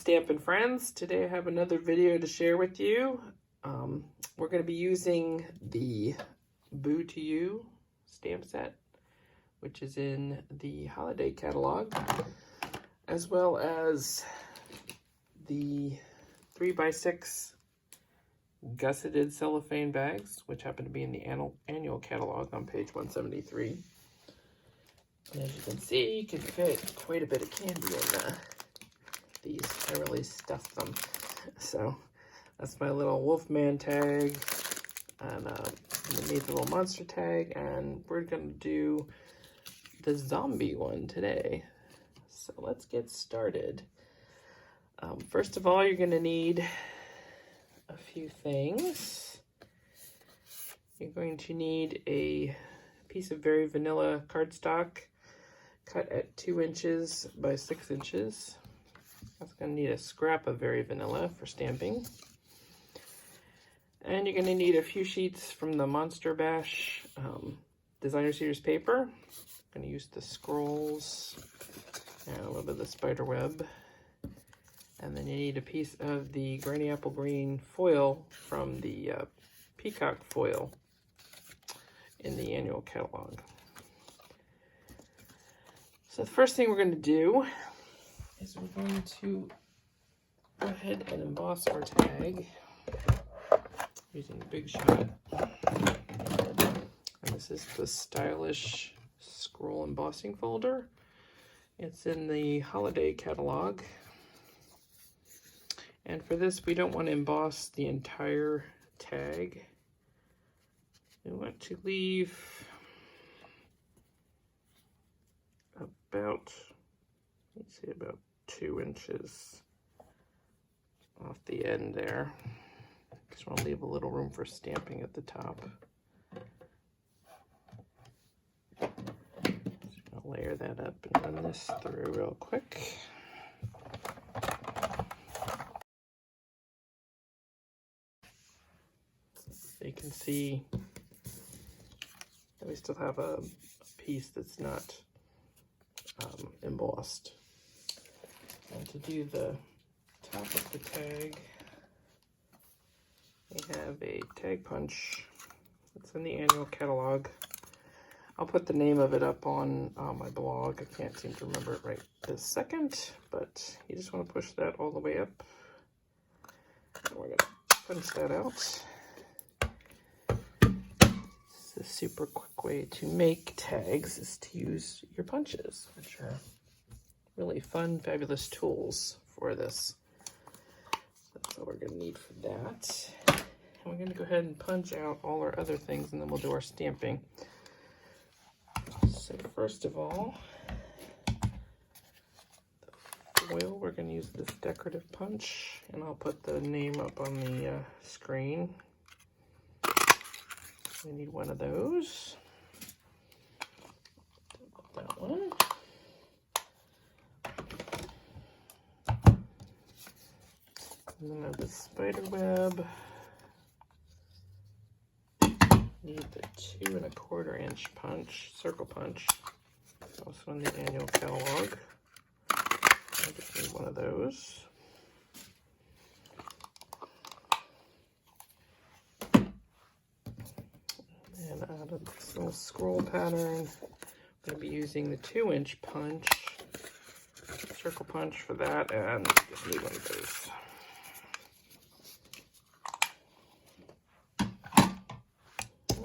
Stampin' friends. Today I have another video to share with you. We're going to be using the Boo to You stamp set, which is in the holiday catalog, as well as the 3x6 Gusseted cellophane bags, which happen to be in the annual catalog on page 173. And as you can see, you can fit quite a bit of candy in these. I really stuffed them. So that's my little Wolfman tag, and underneath the little monster tag, and we're gonna do the zombie one today. So let's get started. First of all, you're gonna need a few things. You're going to need a piece of very vanilla cardstock cut at 2 inches by 6 inches. That's going to need a scrap of very vanilla for stamping. And you're going to need a few sheets from the Monster Bash designer series paper. I'm going to use the scrolls and a little bit of the spiderweb. And then you need a piece of the Granny Apple Green foil from the Peacock Foil in the annual catalog. So the first thing we're going to do is we're going to go ahead and emboss our tag using the Big Shot. And this is the Stylish Scroll Embossing folder. It's in the holiday catalog. And for this, we don't want to emboss the entire tag. We want to leave about, let's see, about 2 inches off the end there. Just want to leave a little room for stamping at the top. Just going to layer that up and run this through real quick. You can see that we still have a piece that's not embossed. And to do the top of the tag, we have a tag punch. It's in the annual catalog. I'll put the name of it up on my blog. I can't seem to remember it right this second, but you just want to push that all the way up. And we're going to punch that out. The super quick way to make tags is to use your punches, which are really fun, fabulous tools for this. That's all we're going to need for that. And we're going to go ahead and punch out all our other things, and then we'll do our stamping. So first of all, the foil, we're going to use this decorative punch, and I'll put the name up on the screen. We need one of those. That one. And then I have the spider web. Need the 2 1/4 inch punch, circle punch. Also in the annual catalog. I just need one of those. And out of this little scroll pattern, I'm going to be using the 2 inch punch, circle punch for that, and just need one of those.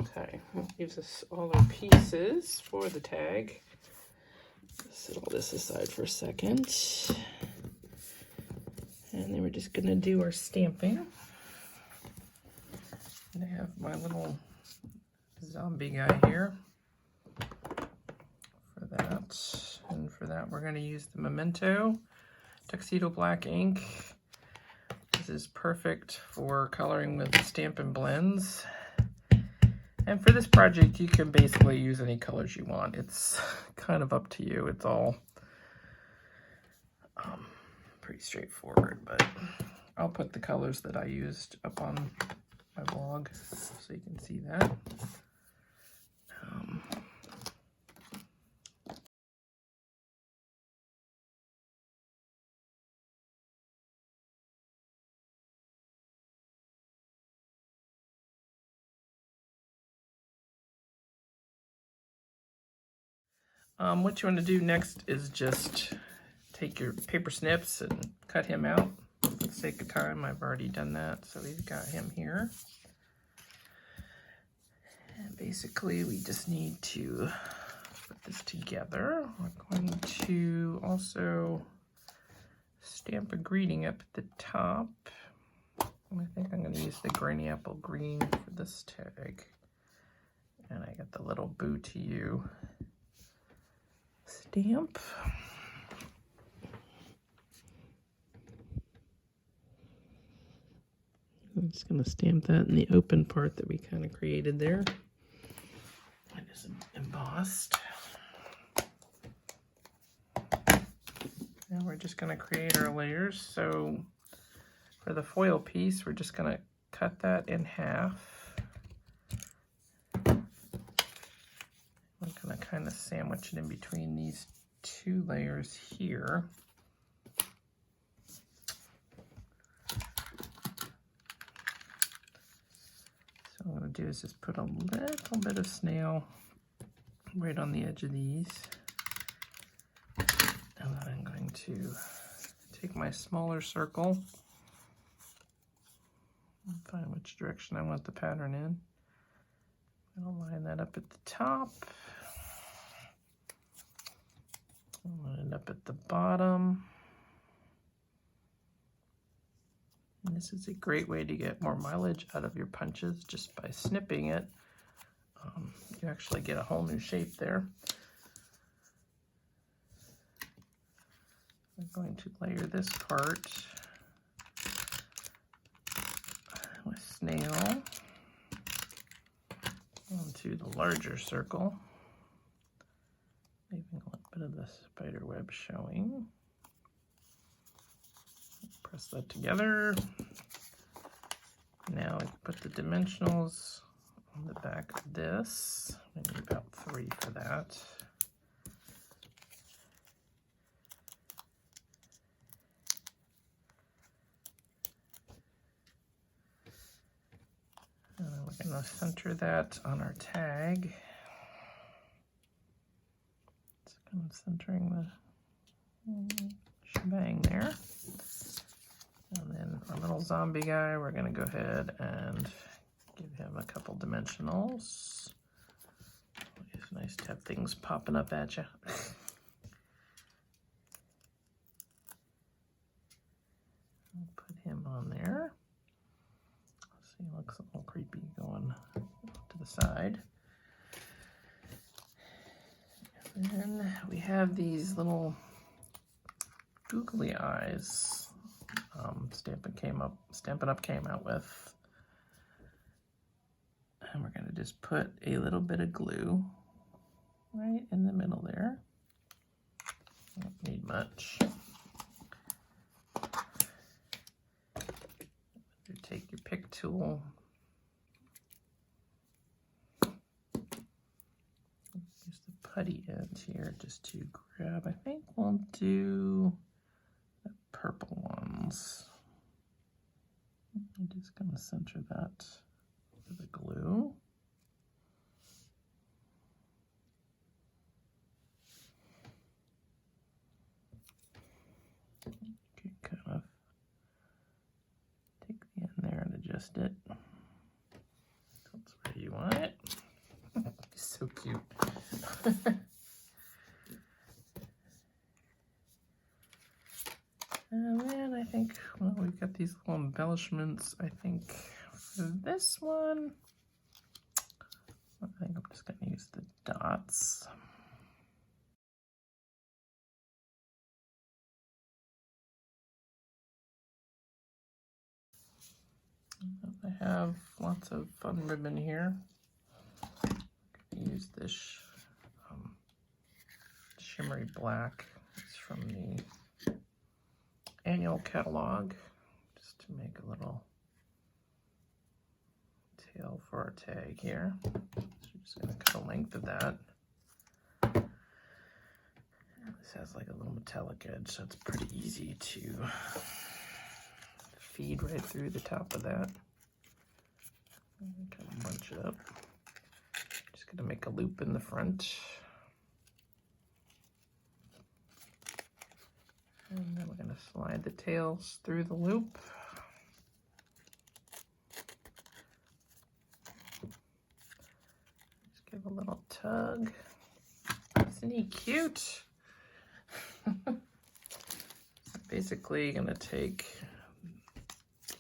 Okay, that gives us all our pieces for the tag. Set all this aside for a second. And then we're just going to do our stamping. And I have my little zombie guy here for that, and for that we're going to use the Memento Tuxedo Black ink. This is perfect for coloring with Stampin' blends, and for this project you can basically use any colors you want. It's kind of up to you. It's all pretty straightforward, but I'll put the colors that I used up on my blog so you can see that. What you want to do next is just take your paper snips and cut him out. For the sake of time, I've already done that, so we've got him here. And basically, we just need to put this together. We're going to also stamp a greeting up at the top. And I think I'm going to use the Granny Apple Green for this tag. And I got the little Boo to You stamp. I'm just going to stamp that in the open part that we kind of created there. It is embossed. And we're just going to create our layers. So for the foil piece, we're just going to cut that in half. I'm going to kind of sandwich it in between these two layers here. So what I'm going to do is just put a little bit of snail right on the edge of these. And then I'm going to take my smaller circle and find which direction I want the pattern in. I'll line that up at the top. I'll line it up at the bottom. And this is a great way to get more mileage out of your punches just by snipping it. You actually get a whole new shape there. I'm going to layer this part with snail onto the larger circle, leaving a little bit of the spider web showing. Press that together. Now I can put the dimensionals on the back of this. I need about 3 for that. And then we're going to center that on our tag. It's kind of centering the shebang there. And then our little zombie guy, we're going to go ahead and give him a couple dimensionals. It's nice to have things popping up at you. I'll put him on there. See, it looks a little creepy going to the side. And then we have these little googly eyes. Stampin' Up came out with. And we're going to just put a little bit of glue right in the middle there. Don't need much. You take your pick tool. Use the putty end here just to grab. I think we'll do the purple ones. I'm just going to center that with the glue. Okay, kind of take the end there and adjust it. That's where you want it. So cute. And then I think, well, we've got these little embellishments. I think for this one, I think I'm just going to use the dots. I have lots of fun ribbon here. I'm going to use this shimmery black. It's from the annual catalog, just to make a little tail for our tag here. So we're just going to cut a length of that. This has like a little metallic edge, so it's pretty easy to feed right through the top of that. Kind of bunch it up. Just going to make a loop in the front. And then we're going to slide the tails through the loop. Just give a little tug. Isn't he cute? Basically going to take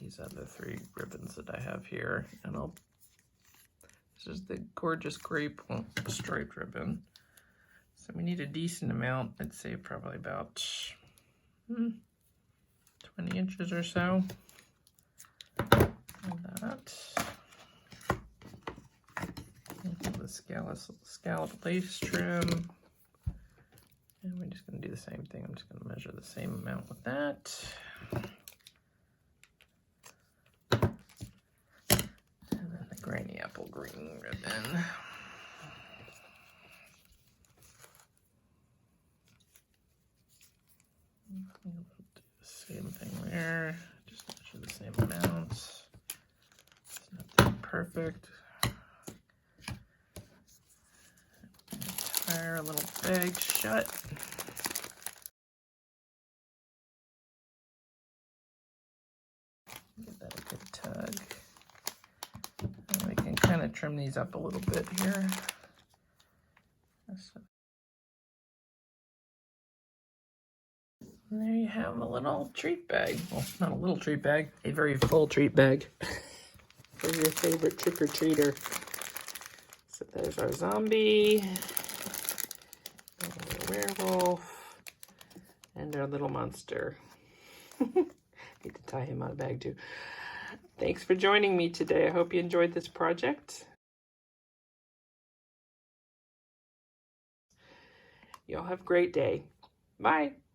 these other 3 ribbons that I have here, and this is the gorgeous Grape striped ribbon. So we need a decent amount. I'd say probably about 20 inches or so of that. The scalloped lace trim. And we're just going to do the same thing. I'm just going to measure the same amount with that. And then the granny apple green ribbon. Do the same thing there. Just measure the same amount. It's not that perfect. Tie our little bag shut. Give that a good tug. And we can kind of trim these up a little bit here. And there you have a little treat bag. Well, not a little treat bag, a very full treat bag for your favorite trick-or-treater. So there's our zombie, our werewolf, and our little monster. Need to tie him on a bag too. Thanks for joining me today. I hope you enjoyed this project. Y'all have a great day. Bye.